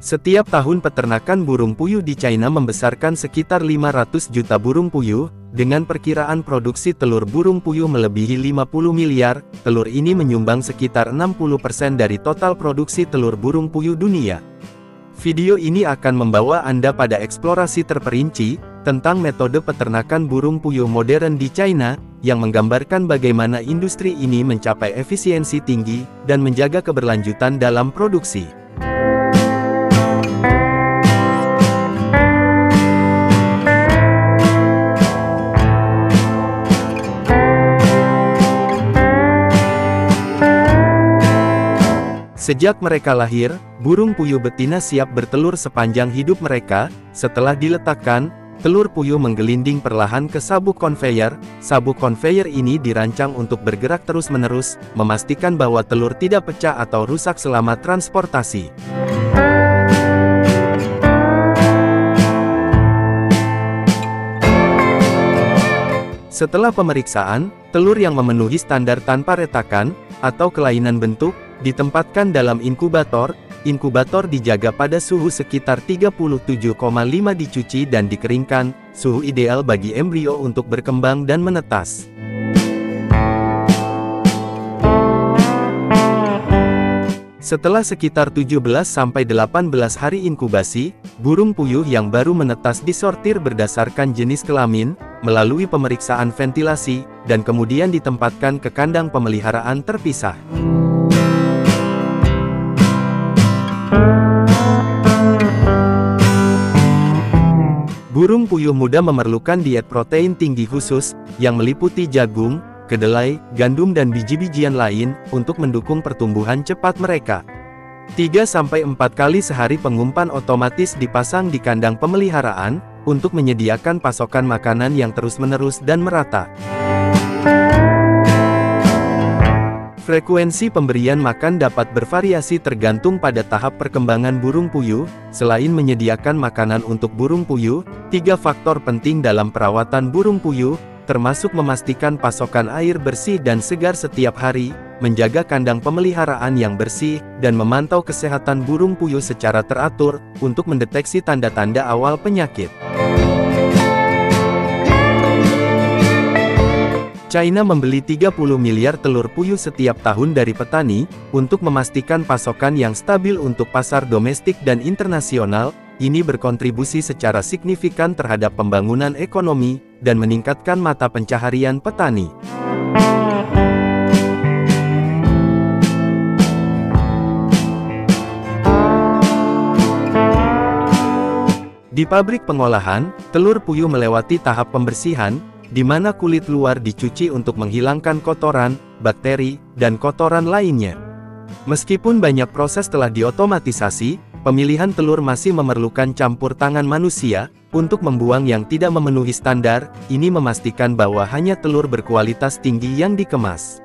Setiap tahun peternakan burung puyuh di China membesarkan sekitar 500 juta burung puyuh, dengan perkiraan produksi telur burung puyuh melebihi 50 miliar, telur ini menyumbang sekitar 60% dari total produksi telur burung puyuh dunia. Video ini akan membawa Anda pada eksplorasi terperinci, tentang metode peternakan burung puyuh modern di China, yang menggambarkan bagaimana industri ini mencapai efisiensi tinggi, dan menjaga keberlanjutan dalam produksi. Sejak mereka lahir, burung puyuh betina siap bertelur sepanjang hidup mereka. Setelah diletakkan, telur puyuh menggelinding perlahan ke sabuk konveyor. Sabuk konveyor ini dirancang untuk bergerak terus-menerus, memastikan bahwa telur tidak pecah atau rusak selama transportasi. Setelah pemeriksaan, telur yang memenuhi standar tanpa retakan, atau kelainan bentuk, ditempatkan dalam inkubator. Inkubator dijaga pada suhu sekitar 37,5 dicuci dan dikeringkan, suhu ideal bagi embrio untuk berkembang dan menetas. Setelah sekitar 17-18 hari inkubasi, burung puyuh yang baru menetas disortir berdasarkan jenis kelamin, melalui pemeriksaan ventilasi, dan kemudian ditempatkan ke kandang pemeliharaan terpisah. Burung puyuh muda memerlukan diet protein tinggi khusus, yang meliputi jagung, kedelai, gandum dan biji-bijian lain, untuk mendukung pertumbuhan cepat mereka. 3-4 kali sehari pengumpan otomatis dipasang di kandang pemeliharaan, untuk menyediakan pasokan makanan yang terus-menerus dan merata. Frekuensi pemberian makan dapat bervariasi tergantung pada tahap perkembangan burung puyuh. Selain menyediakan makanan untuk burung puyuh, 3 faktor penting dalam perawatan burung puyuh, termasuk memastikan pasokan air bersih dan segar setiap hari, menjaga kandang pemeliharaan yang bersih, dan memantau kesehatan burung puyuh secara teratur, untuk mendeteksi tanda-tanda awal penyakit. China membeli 30 miliar telur puyuh setiap tahun dari petani, untuk memastikan pasokan yang stabil untuk pasar domestik dan internasional. Ini berkontribusi secara signifikan terhadap pembangunan ekonomi, dan meningkatkan mata pencaharian petani. Di pabrik pengolahan, telur puyuh melewati tahap pembersihan, di mana kulit luar dicuci untuk menghilangkan kotoran, bakteri, dan kotoran lainnya. Meskipun banyak proses telah diotomatisasi, pemilihan telur masih memerlukan campur tangan manusia, untuk membuang yang tidak memenuhi standar. Ini memastikan bahwa hanya telur berkualitas tinggi yang dikemas.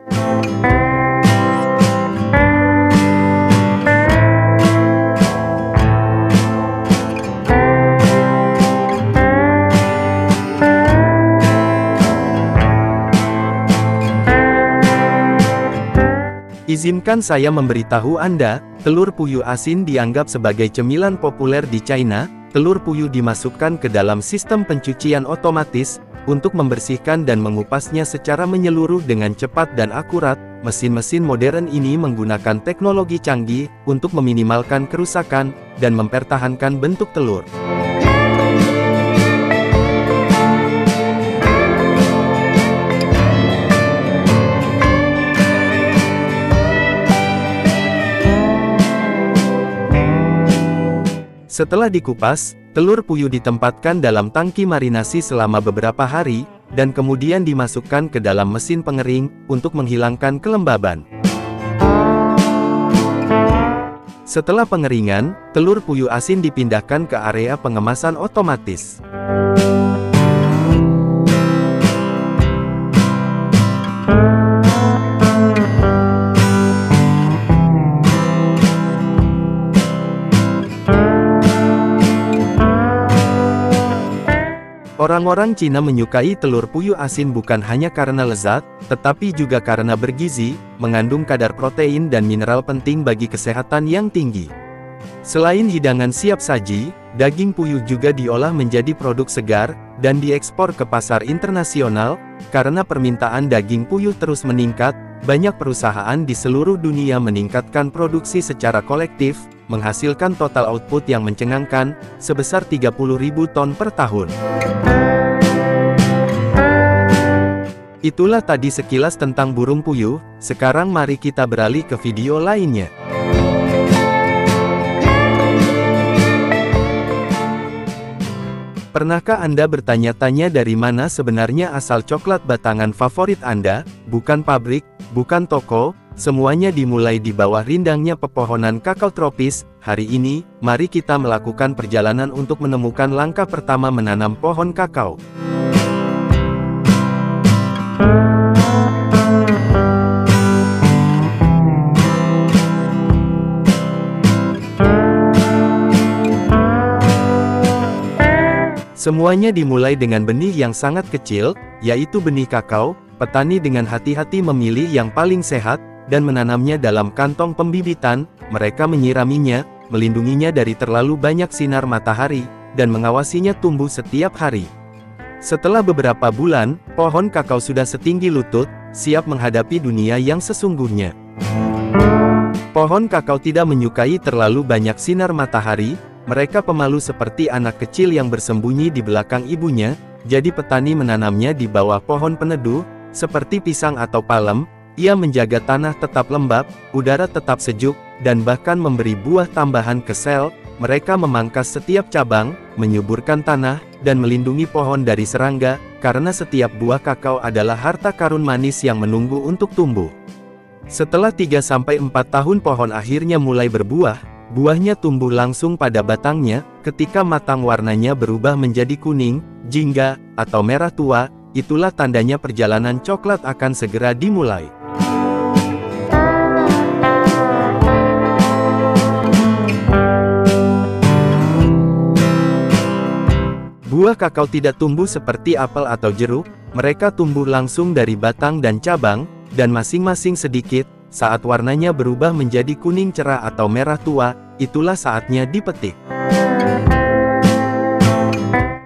Izinkan saya memberitahu Anda, telur puyuh asin dianggap sebagai cemilan populer di China. Telur puyuh dimasukkan ke dalam sistem pencucian otomatis, untuk membersihkan dan mengupasnya secara menyeluruh dengan cepat dan akurat. Mesin-mesin modern ini menggunakan teknologi canggih, untuk meminimalkan kerusakan, dan mempertahankan bentuk telur. Setelah dikupas, telur puyuh ditempatkan dalam tangki marinasi selama beberapa hari, dan kemudian dimasukkan ke dalam mesin pengering, untuk menghilangkan kelembaban. Setelah pengeringan, telur puyuh asin dipindahkan ke area pengemasan otomatis. Orang-orang Cina menyukai telur puyuh asin bukan hanya karena lezat, tetapi juga karena bergizi, mengandung kadar protein dan mineral penting bagi kesehatan yang tinggi. Selain hidangan siap saji, daging puyuh juga diolah menjadi produk segar, dan diekspor ke pasar internasional. Karena permintaan daging puyuh terus meningkat, banyak perusahaan di seluruh dunia meningkatkan produksi secara kolektif, menghasilkan total output yang mencengangkan, sebesar 30.000 ton per tahun. Itulah tadi sekilas tentang burung puyuh. Sekarang mari kita beralih ke video lainnya. Pernahkah Anda bertanya-tanya dari mana sebenarnya asal coklat batangan favorit Anda? Bukan pabrik, bukan toko, semuanya dimulai di bawah rindangnya pepohonan kakao tropis. Hari ini, mari kita melakukan perjalanan untuk menemukan langkah pertama menanam pohon kakao. Semuanya dimulai dengan benih yang sangat kecil, yaitu benih kakao. Petani dengan hati-hati memilih yang paling sehat, dan menanamnya dalam kantong pembibitan. Mereka menyiraminya, melindunginya dari terlalu banyak sinar matahari, dan mengawasinya tumbuh setiap hari. Setelah beberapa bulan, pohon kakao sudah setinggi lutut, siap menghadapi dunia yang sesungguhnya. Pohon kakao tidak menyukai terlalu banyak sinar matahari. Mereka pemalu seperti anak kecil yang bersembunyi di belakang ibunya, jadi petani menanamnya di bawah pohon peneduh, seperti pisang atau palem. Ia menjaga tanah tetap lembab, udara tetap sejuk, dan bahkan memberi buah tambahan ke sel. Mereka memangkas setiap cabang, menyuburkan tanah, dan melindungi pohon dari serangga, karena setiap buah kakao adalah harta karun manis yang menunggu untuk tumbuh. Setelah 3-4 tahun pohon akhirnya mulai berbuah. Buahnya tumbuh langsung pada batangnya. Ketika matang warnanya berubah menjadi kuning, jingga, atau merah tua. Itulah tandanya perjalanan coklat akan segera dimulai. Buah kakao tidak tumbuh seperti apel atau jeruk. Mereka tumbuh langsung dari batang dan cabang, dan masing-masing sedikit. Saat warnanya berubah menjadi kuning cerah atau merah tua, itulah saatnya dipetik.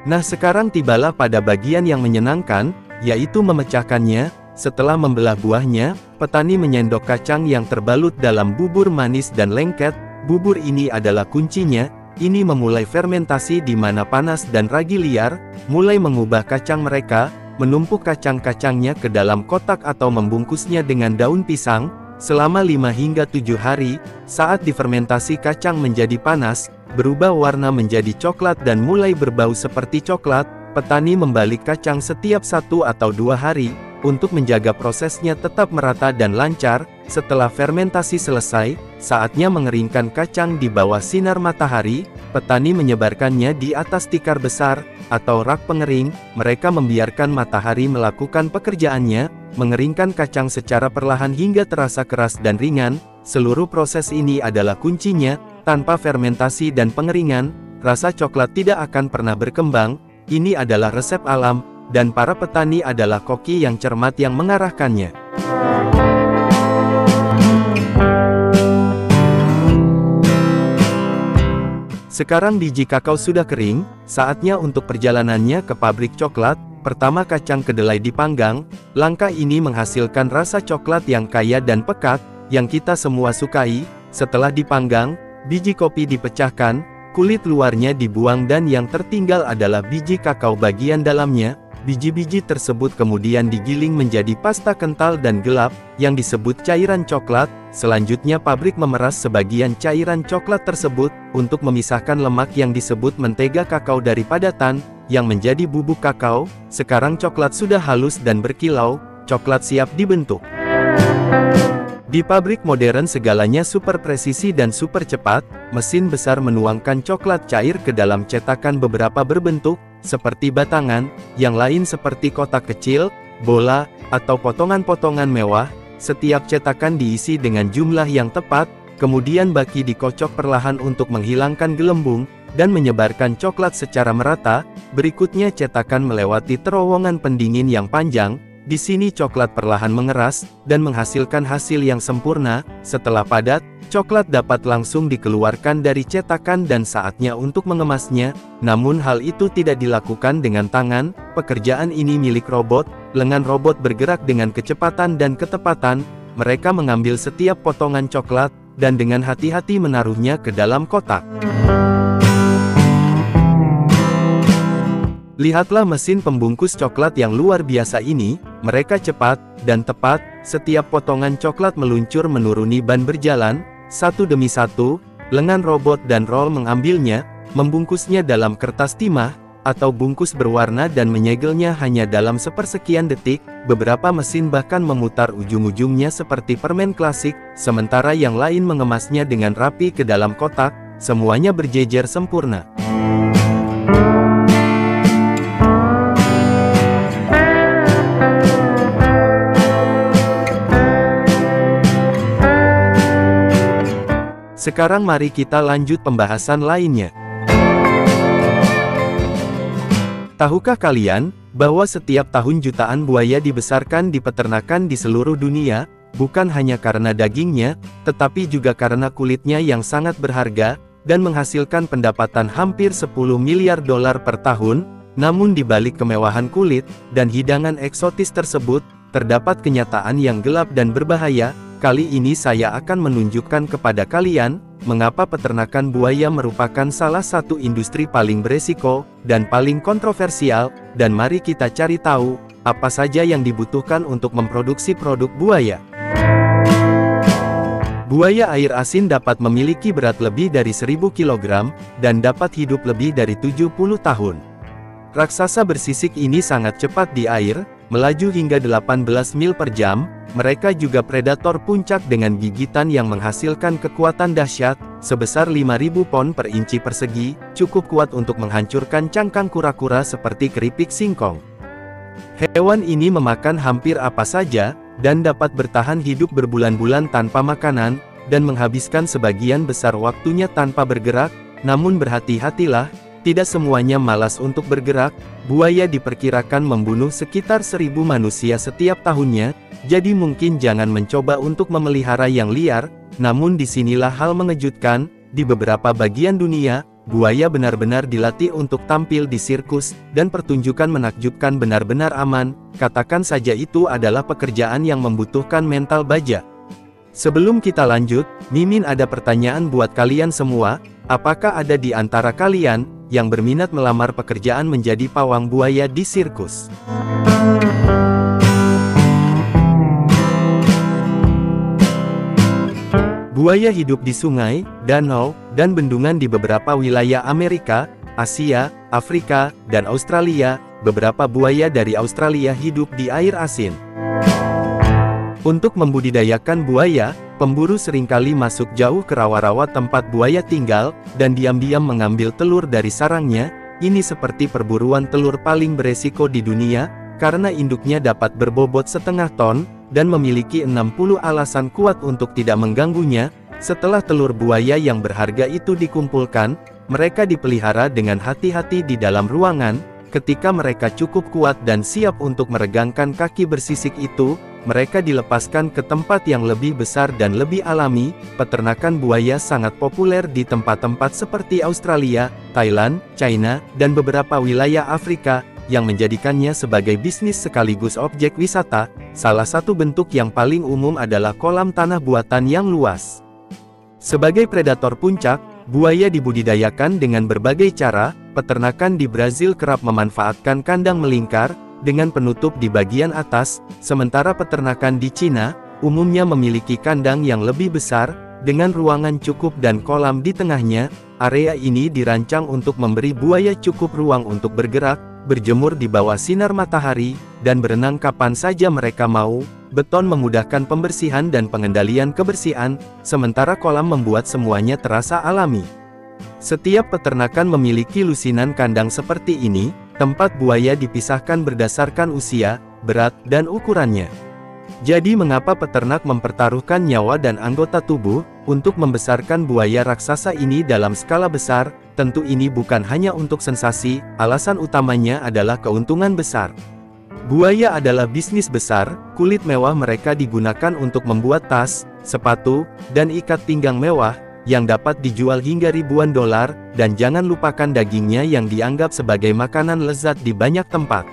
Nah, sekarang tibalah pada bagian yang menyenangkan, yaitu memecahkannya. Setelah membelah buahnya, petani menyendok kacang yang terbalut dalam bubur manis dan lengket. Bubur ini adalah kuncinya. Ini memulai fermentasi di mana panas dan ragi liar mulai mengubah kacang mereka, menumpuk kacang-kacangnya ke dalam kotak atau membungkusnya dengan daun pisang. Selama 5 hingga 7 hari, saat difermentasi kacang menjadi panas, berubah warna menjadi coklat dan mulai berbau seperti coklat. Petani membalik kacang setiap 1 atau 2 hari, untuk menjaga prosesnya tetap merata dan lancar. Setelah fermentasi selesai, saatnya mengeringkan kacang di bawah sinar matahari. Petani menyebarkannya di atas tikar besar, atau rak pengering. Mereka membiarkan matahari melakukan pekerjaannya, mengeringkan kacang secara perlahan hingga terasa keras dan ringan. Seluruh proses ini adalah kuncinya. Tanpa fermentasi dan pengeringan, rasa coklat tidak akan pernah berkembang. Ini adalah resep alam, dan para petani adalah koki yang cermat yang mengarahkannya. Sekarang biji kakao sudah kering, saatnya untuk perjalanannya ke pabrik coklat. Pertama kacang kedelai dipanggang. Langkah ini menghasilkan rasa coklat yang kaya dan pekat, yang kita semua sukai. Setelah dipanggang, biji kopi dipecahkan, kulit luarnya dibuang dan yang tertinggal adalah biji kakao bagian dalamnya. Biji-biji tersebut kemudian digiling menjadi pasta kental dan gelap, yang disebut cairan coklat. Selanjutnya pabrik memeras sebagian cairan coklat tersebut, untuk memisahkan lemak yang disebut mentega kakao dari padatan, yang menjadi bubuk kakao. Sekarang coklat sudah halus dan berkilau, coklat siap dibentuk. Di pabrik modern segalanya super presisi dan super cepat. Mesin besar menuangkan coklat cair ke dalam cetakan beberapa berbentuk, seperti batangan, yang lain seperti kotak kecil, bola, atau potongan-potongan mewah. Setiap cetakan diisi dengan jumlah yang tepat, kemudian baki dikocok perlahan untuk menghilangkan gelembung, dan menyebarkan coklat secara merata. Berikutnya cetakan melewati terowongan pendingin yang panjang, Di sini coklat perlahan mengeras, dan menghasilkan hasil yang sempurna. Setelah padat, coklat dapat langsung dikeluarkan dari cetakan dan saatnya untuk mengemasnya. Namun hal itu tidak dilakukan dengan tangan, pekerjaan ini milik robot. Lengan robot bergerak dengan kecepatan dan ketepatan. Mereka mengambil setiap potongan coklat, dan dengan hati-hati menaruhnya ke dalam kotak. Lihatlah mesin pembungkus coklat yang luar biasa ini, mereka cepat dan tepat, setiap potongan coklat meluncur menuruni ban berjalan, satu demi satu, lengan robot dan roll mengambilnya, membungkusnya dalam kertas timah, atau bungkus berwarna dan menyegelnya hanya dalam sepersekian detik. Beberapa mesin bahkan memutar ujung-ujungnya seperti permen klasik, sementara yang lain mengemasnya dengan rapi ke dalam kotak, semuanya berjejer sempurna. Sekarang mari kita lanjut pembahasan lainnya. Tahukah kalian, bahwa setiap tahun jutaan buaya dibesarkan di peternakan di seluruh dunia, bukan hanya karena dagingnya, tetapi juga karena kulitnya yang sangat berharga, dan menghasilkan pendapatan hampir 10 miliar dolar per tahun. Namun di balik kemewahan kulit, dan hidangan eksotis tersebut, terdapat kenyataan yang gelap dan berbahaya. Kali ini saya akan menunjukkan kepada kalian, mengapa peternakan buaya merupakan salah satu industri paling beresiko, dan paling kontroversial, dan mari kita cari tahu, apa saja yang dibutuhkan untuk memproduksi produk buaya. Buaya air asin dapat memiliki berat lebih dari 1000 kg, dan dapat hidup lebih dari 70 tahun. Raksasa bersisik ini sangat cepat di air, melaju hingga 18 mil per jam. Mereka juga predator puncak dengan gigitan yang menghasilkan kekuatan dahsyat, sebesar 5.000 pon per inci persegi, cukup kuat untuk menghancurkan cangkang kura-kura seperti keripik singkong. Hewan ini memakan hampir apa saja, dan dapat bertahan hidup berbulan-bulan tanpa makanan, dan menghabiskan sebagian besar waktunya tanpa bergerak. Namun berhati-hatilah, tidak semuanya malas untuk bergerak. Buaya diperkirakan membunuh sekitar 1000 manusia setiap tahunnya, jadi mungkin jangan mencoba untuk memelihara yang liar. Namun disinilah hal mengejutkan, di beberapa bagian dunia, buaya benar-benar dilatih untuk tampil di sirkus, dan pertunjukan menakjubkan benar-benar aman. Katakan saja itu adalah pekerjaan yang membutuhkan mental baja. Sebelum kita lanjut, Mimin ada pertanyaan buat kalian semua. Apakah ada di antara kalian yang berminat melamar pekerjaan menjadi pawang buaya di sirkus? Buaya hidup di sungai, danau, dan bendungan di beberapa wilayah Amerika, Asia, Afrika, dan Australia. Beberapa buaya dari Australia hidup di air asin. Untuk membudidayakan buaya, pemburu seringkali masuk jauh ke rawa-rawa tempat buaya tinggal, dan diam-diam mengambil telur dari sarangnya. Ini seperti perburuan telur paling beresiko di dunia, karena induknya dapat berbobot setengah ton, dan memiliki 60 alasan kuat untuk tidak mengganggunya. Setelah telur buaya yang berharga itu dikumpulkan, mereka dipelihara dengan hati-hati di dalam ruangan. Ketika mereka cukup kuat dan siap untuk meregangkan kaki bersisik itu, mereka dilepaskan ke tempat yang lebih besar dan lebih alami. Peternakan buaya sangat populer di tempat-tempat seperti Australia, Thailand, China, dan beberapa wilayah Afrika, yang menjadikannya sebagai bisnis sekaligus objek wisata. Salah satu bentuk yang paling umum adalah kolam tanah buatan yang luas. Sebagai predator puncak, buaya dibudidayakan dengan berbagai cara. Peternakan di Brazil kerap memanfaatkan kandang melingkar, dengan penutup di bagian atas, sementara peternakan di Cina, umumnya memiliki kandang yang lebih besar, dengan ruangan cukup dan kolam di tengahnya. Area ini dirancang untuk memberi buaya cukup ruang untuk bergerak, berjemur di bawah sinar matahari, dan berenang kapan saja mereka mau. Beton memudahkan pembersihan dan pengendalian kebersihan, sementara kolam membuat semuanya terasa alami. Setiap peternakan memiliki lusinan kandang seperti ini. Tempat buaya dipisahkan berdasarkan usia, berat, dan ukurannya. Jadi mengapa peternak mempertaruhkan nyawa dan anggota tubuh untuk membesarkan buaya raksasa ini dalam skala besar? Tentu ini bukan hanya untuk sensasi, alasan utamanya adalah keuntungan besar. Buaya adalah bisnis besar, kulit mewah mereka digunakan untuk membuat tas, sepatu, dan ikat pinggang mewah, yang dapat dijual hingga ribuan dolar, dan jangan lupakan dagingnya yang dianggap sebagai makanan lezat di banyak tempat.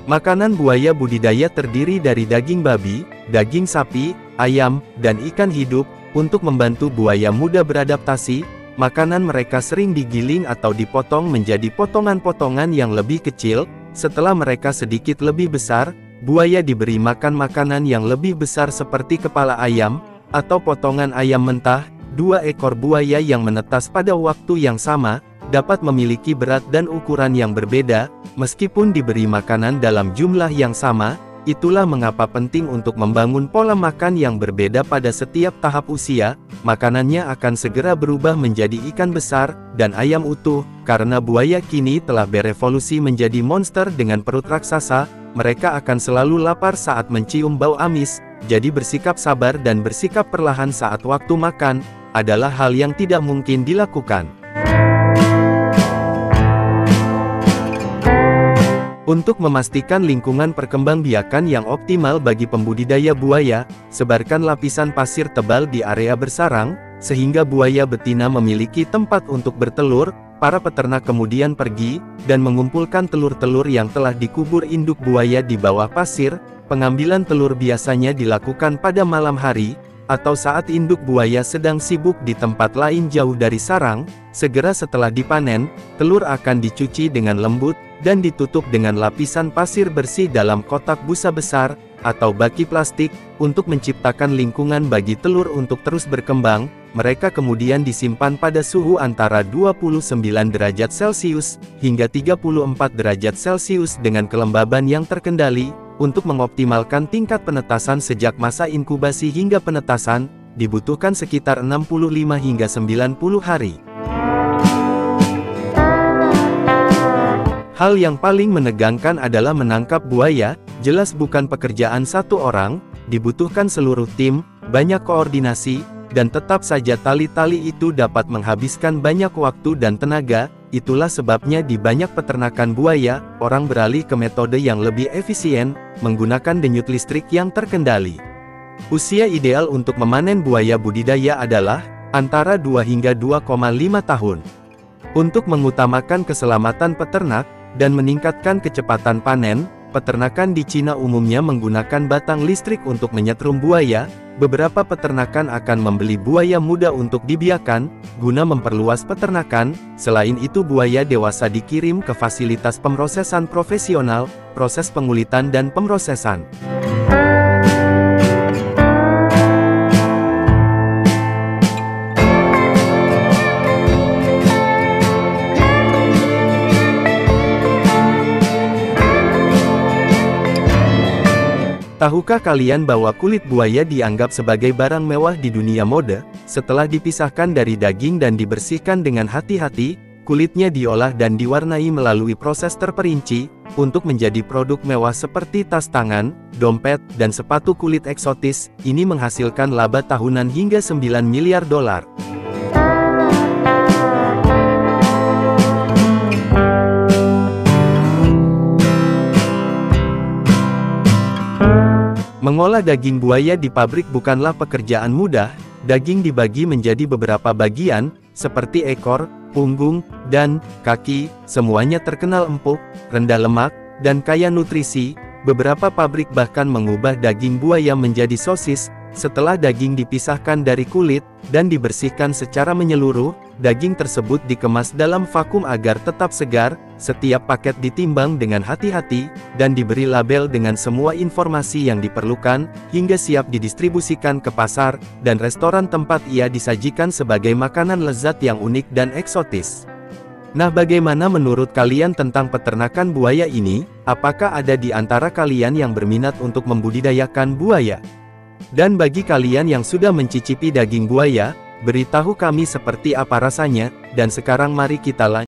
Makanan buaya budidaya terdiri dari daging babi, daging sapi, ayam, dan ikan hidup. Untuk membantu buaya mudah beradaptasi, makanan mereka sering digiling atau dipotong menjadi potongan-potongan yang lebih kecil. Setelah mereka sedikit lebih besar, buaya diberi makan makanan yang lebih besar seperti kepala ayam, atau potongan ayam mentah. 2 ekor buaya yang menetas pada waktu yang sama, dapat memiliki berat dan ukuran yang berbeda, meskipun diberi makanan dalam jumlah yang sama. Itulah mengapa penting untuk membangun pola makan yang berbeda pada setiap tahap usia. Makanannya akan segera berubah menjadi ikan besar, dan ayam utuh, karena buaya kini telah berevolusi menjadi monster dengan perut raksasa. Mereka akan selalu lapar saat mencium bau amis, jadi bersikap sabar dan bersikap perlahan saat waktu makan, adalah hal yang tidak mungkin dilakukan. Untuk memastikan lingkungan perkembangbiakan yang optimal bagi pembudidaya buaya, sebarkan lapisan pasir tebal di area bersarang, sehingga buaya betina memiliki tempat untuk bertelur. Para peternak kemudian pergi, dan mengumpulkan telur-telur yang telah dikubur induk buaya di bawah pasir. Pengambilan telur biasanya dilakukan pada malam hari, atau saat induk buaya sedang sibuk di tempat lain jauh dari sarang. Segera setelah dipanen, telur akan dicuci dengan lembut, dan ditutup dengan lapisan pasir bersih dalam kotak busa besar, atau baki plastik, untuk menciptakan lingkungan bagi telur untuk terus berkembang. Mereka kemudian disimpan pada suhu antara 29 derajat Celcius, hingga 34 derajat Celcius dengan kelembaban yang terkendali. Untuk mengoptimalkan tingkat penetasan sejak masa inkubasi hingga penetasan, dibutuhkan sekitar 65 hingga 90 hari. Hal yang paling menegangkan adalah menangkap buaya. Jelas bukan pekerjaan satu orang, dibutuhkan seluruh tim, banyak koordinasi, dan tetap saja tali-tali itu dapat menghabiskan banyak waktu dan tenaga. Itulah sebabnya di banyak peternakan buaya, orang beralih ke metode yang lebih efisien, menggunakan denyut listrik yang terkendali. Usia ideal untuk memanen buaya budidaya adalah antara 2 hingga 2,5 tahun. Untuk mengutamakan keselamatan peternak dan meningkatkan kecepatan panen, peternakan di Cina umumnya menggunakan batang listrik untuk menyetrum buaya. Beberapa peternakan akan membeli buaya muda untuk dibiakan, guna memperluas peternakan. Selain itu buaya dewasa dikirim ke fasilitas pemrosesan profesional, proses pengulitan dan pemrosesan. Tahukah kalian bahwa kulit buaya dianggap sebagai barang mewah di dunia mode? Setelah dipisahkan dari daging dan dibersihkan dengan hati-hati, kulitnya diolah dan diwarnai melalui proses terperinci, untuk menjadi produk mewah seperti tas tangan, dompet, dan sepatu kulit eksotis. Ini menghasilkan laba tahunan hingga 9 miliar dolar. Mengolah daging buaya di pabrik bukanlah pekerjaan mudah. Daging dibagi menjadi beberapa bagian, seperti ekor, punggung, dan kaki. Semuanya terkenal empuk, rendah lemak, dan kaya nutrisi. Beberapa pabrik bahkan mengubah daging buaya menjadi sosis. Setelah daging dipisahkan dari kulit, dan dibersihkan secara menyeluruh, daging tersebut dikemas dalam vakum agar tetap segar. Setiap paket ditimbang dengan hati-hati, dan diberi label dengan semua informasi yang diperlukan, hingga siap didistribusikan ke pasar, dan restoran tempat ia disajikan sebagai makanan lezat yang unik dan eksotis. Nah, bagaimana menurut kalian tentang peternakan buaya ini? Apakah ada di antara kalian yang berminat untuk membudidayakan buaya? Dan bagi kalian yang sudah mencicipi daging buaya, beritahu kami seperti apa rasanya. Dan sekarang mari kita lanjut.